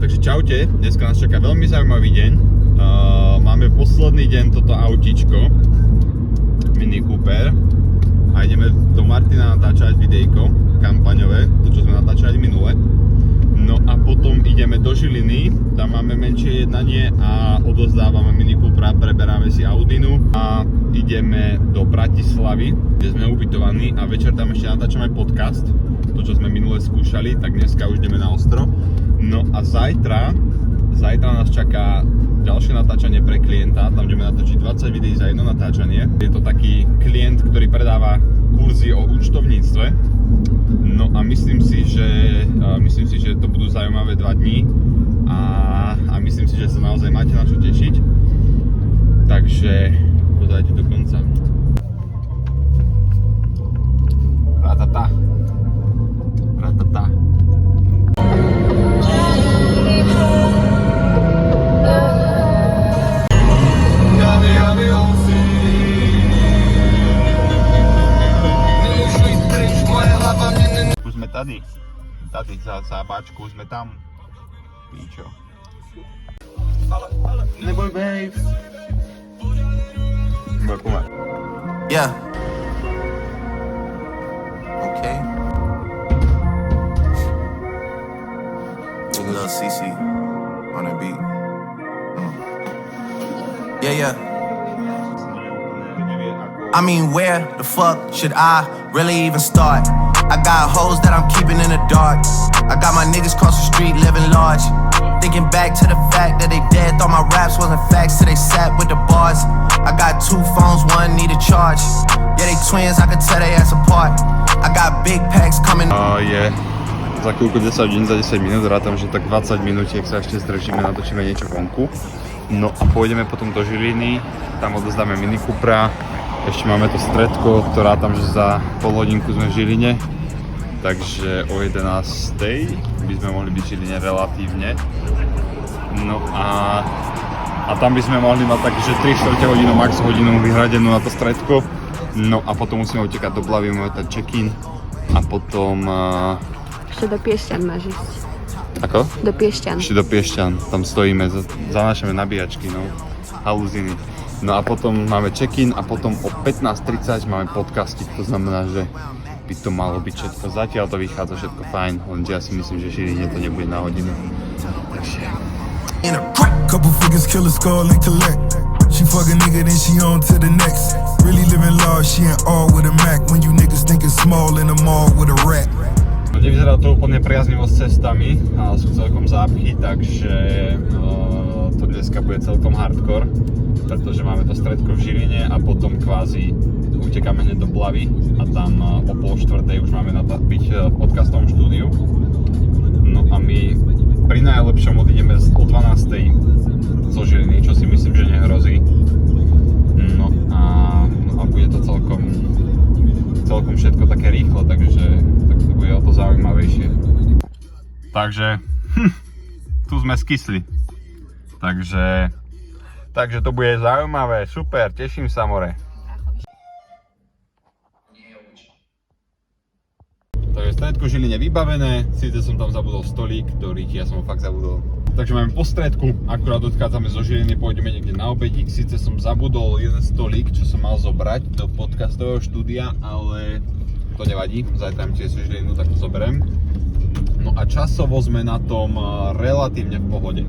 Takže čaute, dneska nás čaká veľmi zaujímavý deň. Máme posledný deň toto autíčko, Mini Cooper. A ideme do Martina natáčať videjko, kampaňové, to čo sme natáčali minule. No a potom ideme do Žiliny, tam máme menšie jednanie a odozdávame Mini Coopera, preberáme si Audinu a ideme do Bratislavy, kde sme ubytovaní a večer tam ešte natáčame podcast, to čo sme minule skúšali, tak dneska už ideme na ostro. No a zajtra nás čaká ďalšie natáčanie pre klienta, tam ideme natočiť 20 videí za jedno natáčanie. Je to taký klient, ktorý predáva kurzy o účtovníctve. No a myslím si, že to budú zaujímavé 2 dní a myslím si, že sa naozaj máte na čo tešiť. Takže pozerajte do konca. Ratata. Ratata. Už sme tady za báčku, sme tam. Píčo. Neboj, babe. Neboj, pomáň. Yeah. Okay. Little CC on the beat. Yeah. I mean, where the fuck should I really even start? I got hoes that I'm keeping in the dark. I got my niggas cross the street living large. Thinking back to the fact that they dead, thought my raps wasn't facts till they sat with the bars. I got 2 phones, one need a charge. Yeah, they twins, I can tell they ass apart. I got big packs coming. Je za chvíľku 10 hodín, za 10 minút, rátam, že tak 20 minútiek sa ešte zdržíme, natočíme niečo vonku. No a pôjdeme potom do Žiliny, tam odozdáme Mini Coopera. Ešte máme to stredko, to rátam, že za pol hodinku sme v Žiline. Takže o 11. by sme mohli byť v Žiline relatívne. No a tam by sme mohli mať takže 3/4 hodinu, max hodinu vyhradenú na to stredko. No a potom musíme utekať do Blavy, máme tam check-in a potom... Ešte do Piešťan máš ísť. Ako? Do Piešťan. Ešte do Piešťan, tam stojíme, zanášame nabíjačky, no, haluziny. No a potom máme check-in a potom o 15:30 máme podcasty, to znamená, že by to malo byť všetko. Zatiaľ to vychádza všetko fajn, lenže ja si myslím, že Žiline to nebude na hodinu. Takže... Couple figures, kill a skull and collect. She fuck a nigga, then she on to the next. Really living large, she ain't all with a Mac. When you niggas thinking small in the mall with a rat. Nevyzerá to úplne priaznivo s cestami, ale sú celkom zápchy, takže to dneska bude celkom hardcore, pretože máme to stredko v Žiline a potom kvázi utekáme hneď do Blavy a tam o 3:30 už máme byť v podcastovom štúdiu. No a my pri najlepšom odídeme o 12:00 zo Žiliny, čo si myslím, že nehrozí. No a bude to celkom všetko také rýchlo, takže tak to bude o to zaujímavejšie. Takže tu sme skysli. Takže to bude zaujímavé, super, teším sa, more. Takže stredko Žiline vybavené, síce som tam zabudol stolík, ktorý ja som ho fakt zabudol. Takže máme po stredku, akurát odchádzame zo Žiliny, pôjdeme niekde na obedík, síce som zabudol jeden stolík, čo som mal zobrať do podcastového štúdia, ale to nevadí, zajtra tiež zo Žilinu, tak to zoberiem. No a časovo sme na tom relatívne v pohode.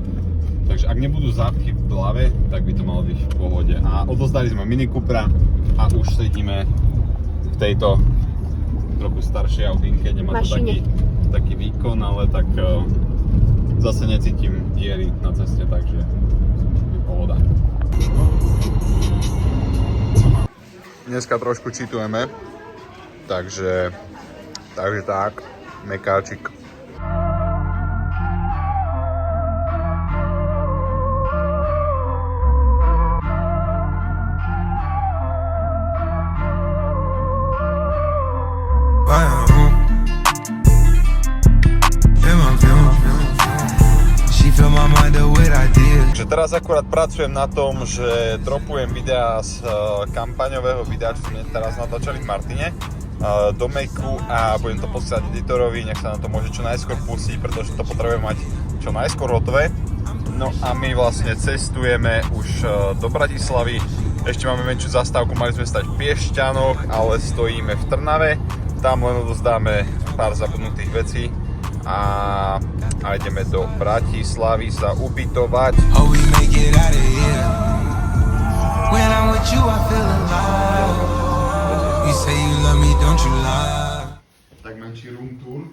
Takže ak nebudú zápchy v Blave, tak by to malo byť v pohode. A odozdali sme Mini Coopera a už sedíme v tejto trochu staršej autínke, nemá to taký výkon, ale tak zase necítim diery na ceste, takže je pohoda. Dneska trošku čítujeme, takže tak, mekáčik. Takže teraz akurát pracujem na tom, že dropujem videá z kampaňového videa, čo sme teraz natáčali v Martine do Macu a budem to posielať editorovi, nech sa na to môže čo najskôr pustiť, pretože to potrebujem mať čo najskôr hotové. No a my vlastne cestujeme už do Bratislavy. Ešte máme menšiu zastávku, mali sme stať v Piešťanoch, ale stojíme v Trnave. Tam len odozdáme pár zabudnutých vecí a ideme do Bratislavy sa ubytovať. Oh, we make it out of here. When I'm with you, I feel alive. You say you love me, don't you lie? Tak menší room tour.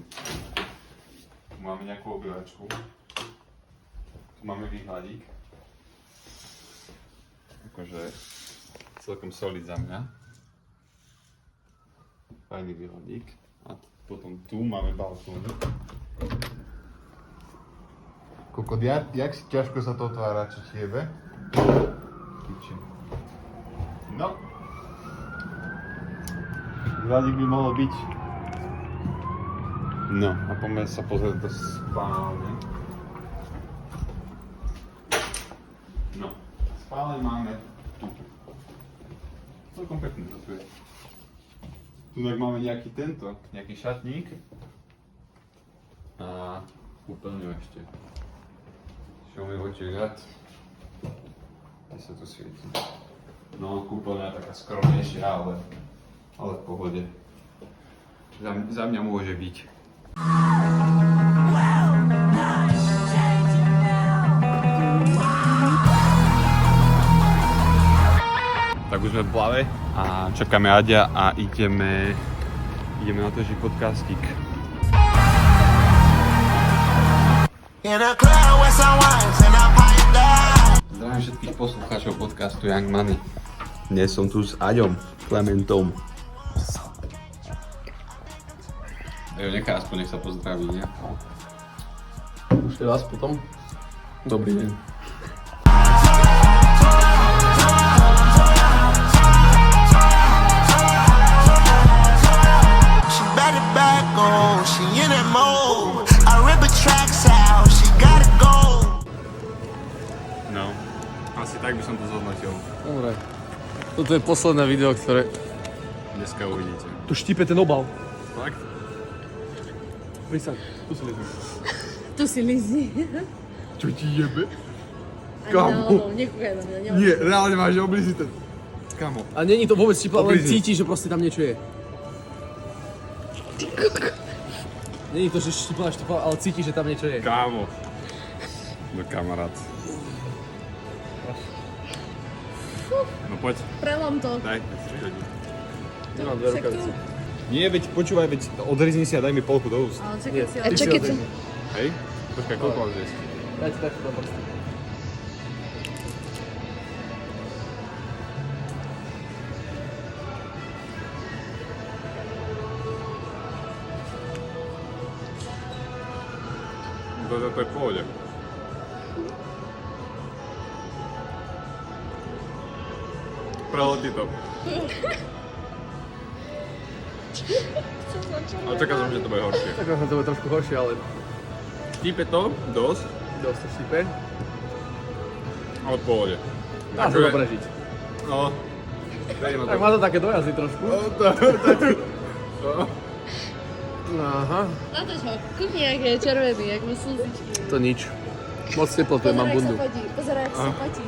Tu máme nejakú obývačku. Tu máme výhľadík. Akože celkom solid za mňa. Fajný výhľadík. A potom tu máme balkóny. Kokot, jak si ťažko sa to otvára, čo ti jebe? Piči. No. Výhľadík by mohol byť. No, a poďme sa pozrieť do spálne. No, spálne máme tu. Celkom pekný to tu je. Tu máme nejaký nejaký šatník. A úplne ešte. Show me what you got. Kde sa tu svieti? No, kúpeľňa je taká skromnejšia, ale v pohode. Za mňa môže byť. Tak už sme v Blave a čakáme Aďa a ideme natočiť podcastík. Zdravím všetkých poslucháčov podcastu Young Money. Dnes som tu s Aďom Klementom. Nechaj aspoň, nech sa pozdraví, nie? Ešte raz potom. Dobrý deň. No, asi tak by som to zhodnotil. Dobre. Toto je posledné video, ktoré... Dneska uvidíte. Tu štípe ten obal. Fakt? Prísaň, tu si lezí. Tu si lizí. Čo ti jebe? Ani náhodou, nekúkaj na mňa, Nie, reálne máš oblizy ten. Kamo. A není to vôbec štípa, len Oblizni. cíti, že proste tam niečo je. Není to, že štípa, ale cíti, že tam niečo je. Kámo. No kamarát. No poď, Prelom to. daj, si hodí. Nemám dve rukavice. Nie, veď počúvaj, odrizni si a daj mi polku do úst. Ale čakaj si, Ty ale si čakaj odrizni. Hej? Počkaj, koľko mám zjesť? Dajte takto do prsty. To je v pohode. Preletí to. Ale čakal som, že to bude horšie. Tak to bude trošku horšie, ale Štípe to dosť, dosť to štípe. ale v pohode. Dá sa to prežiť. No, daj na Tak to. má to také dojazdy trošku. Aha, natoč ho. Kúkni, jak je červený, jak má slzičky. to nič. Moc teplotu, mám bundu. Pozeraj, jak sa potí.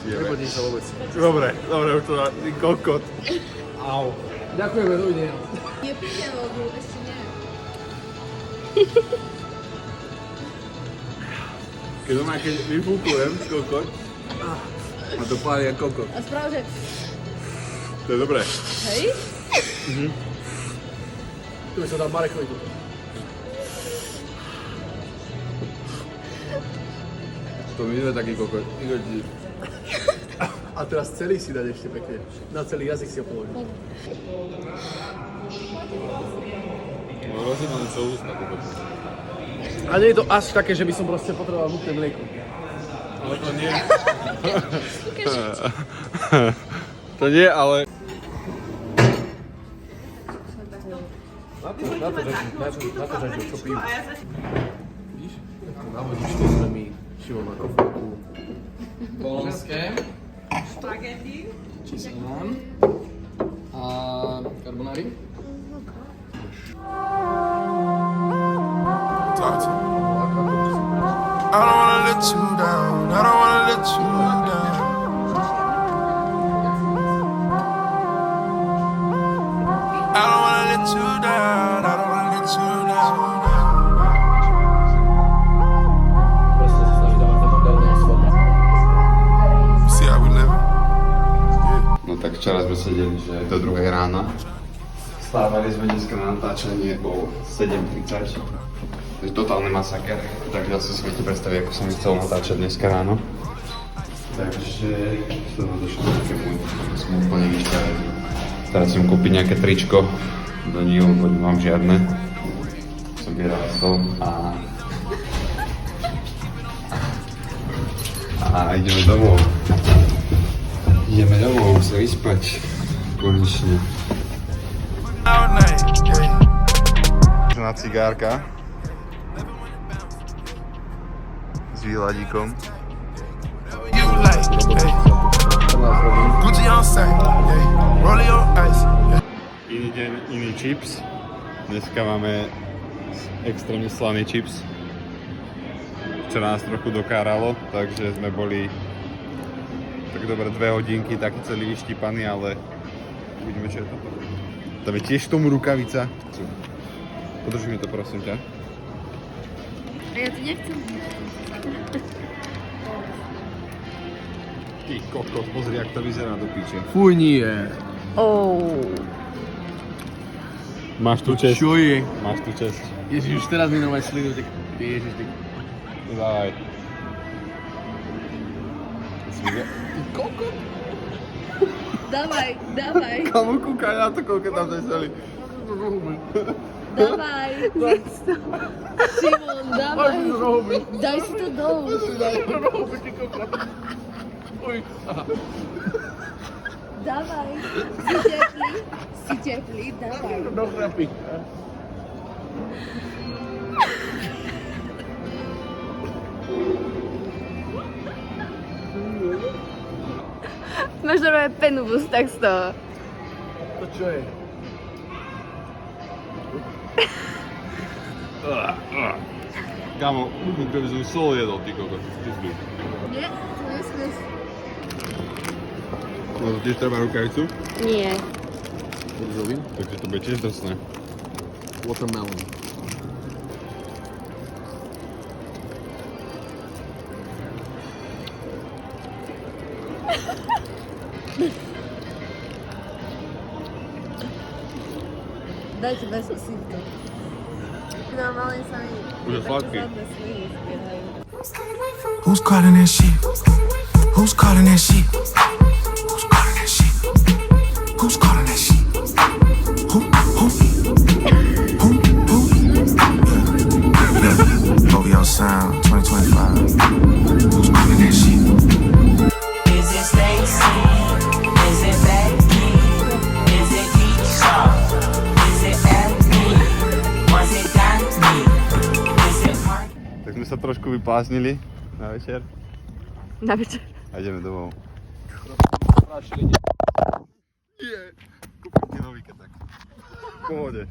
Nepodím sa vôbec. Dobre, už to dá, ty kokot. Au. Ďakujeme, dovidenia. Je pijem vodu, ešte nie. Keď vyfúkujem, kokot, A to páli ako kokot. A správ, že... to je dobré. Hej? Tu by som dal Marekovi tu. To my sme taký kokot. A teraz celý si dať ešte pekne. Na celý jazyk si ho položiť. No rozjednané celú ústa, kokot. A nie je to až také, že by som proste potreboval hutné mlieko. Ale to nie. To nie, ale... Na to, že čo pijú. Víš? Navodíš to sme mi šivo na kofovku. Polonské. Špagety. Číselám. A carbonari. Talk to me. I don't wanna let you down. I don't wanna let you down. I don't wanna let you down. I don't wanna let you down. Prosto sa snaží dávať ten moderný svod. See how we living? No tak včera sme sedeli, že do 2 rána. Stávali sme dneska na natáčanie o 7:30. To je totálny masaker, takže asi si viete predstaviť, ako som chcel natáčať dneska ráno. Takže som došiel do takému, som úplne vyšťavený. Teraz som kúpiť nejaké tričko do nich, lebo nemám žiadne. Som vyrástol a ideme domov. Ideme domov sa vyspať. Konečne. All night, yeah. Na cigárka. S výladíkom. You like, hey. Gucci on sight, hey. Rollie on ice, yeah. Iný deň, iný chips. Dneska máme extrémne slaný chips. Včera nás trochu dokáralo, takže sme boli tak dobre 2 hodinky, taký celý vyštípaný, ale uvidíme, čo je toto. Tam je tiež tomu rukavica. Podrž mi to, prosím ťa. A ja to nechcem. Ty kokos, pozri, jak to vyzerá do piče. Fuj, nie. Máš tu česť. Čo je? Máš tu česť. Ježiš, už teraz mi normálne slinu, tak ježiš, tak... Dávaj. Dávaj, dávaj, Kamu kúkaj na to, koľko tam zeseli. dávaj. Šimon, dávaj. Daj si to dolu. Dávaj. Si teplý, dávaj. No chlapi. Máš normálne penu v ústach z toho. To čo je? Kámo, keby som sol jedol, ty kokos. Nie, to nesmieš. No to tiež treba rukavicu? Nie. Rúžový? Takže to bude tiež drsné. Watermelon. Dajte bez osýpka. Normálne sa mi... Bude sladký. zadné sliny zbiehajú. Who's calling that shit? Who's calling that shit? Who's calling that shit? Who's calling that shit? Who? Yeah. OVO Sound 2025. Who's calling that shit? Is it Stacy? Is it Becky? Is it Keisha? Is it Abby? Was it Danny? Is it Mark? Tak sme sa trošku vypláznili na večer Na večer. a ideme domov. Strašili. Kúpite nový ketak. V pohode.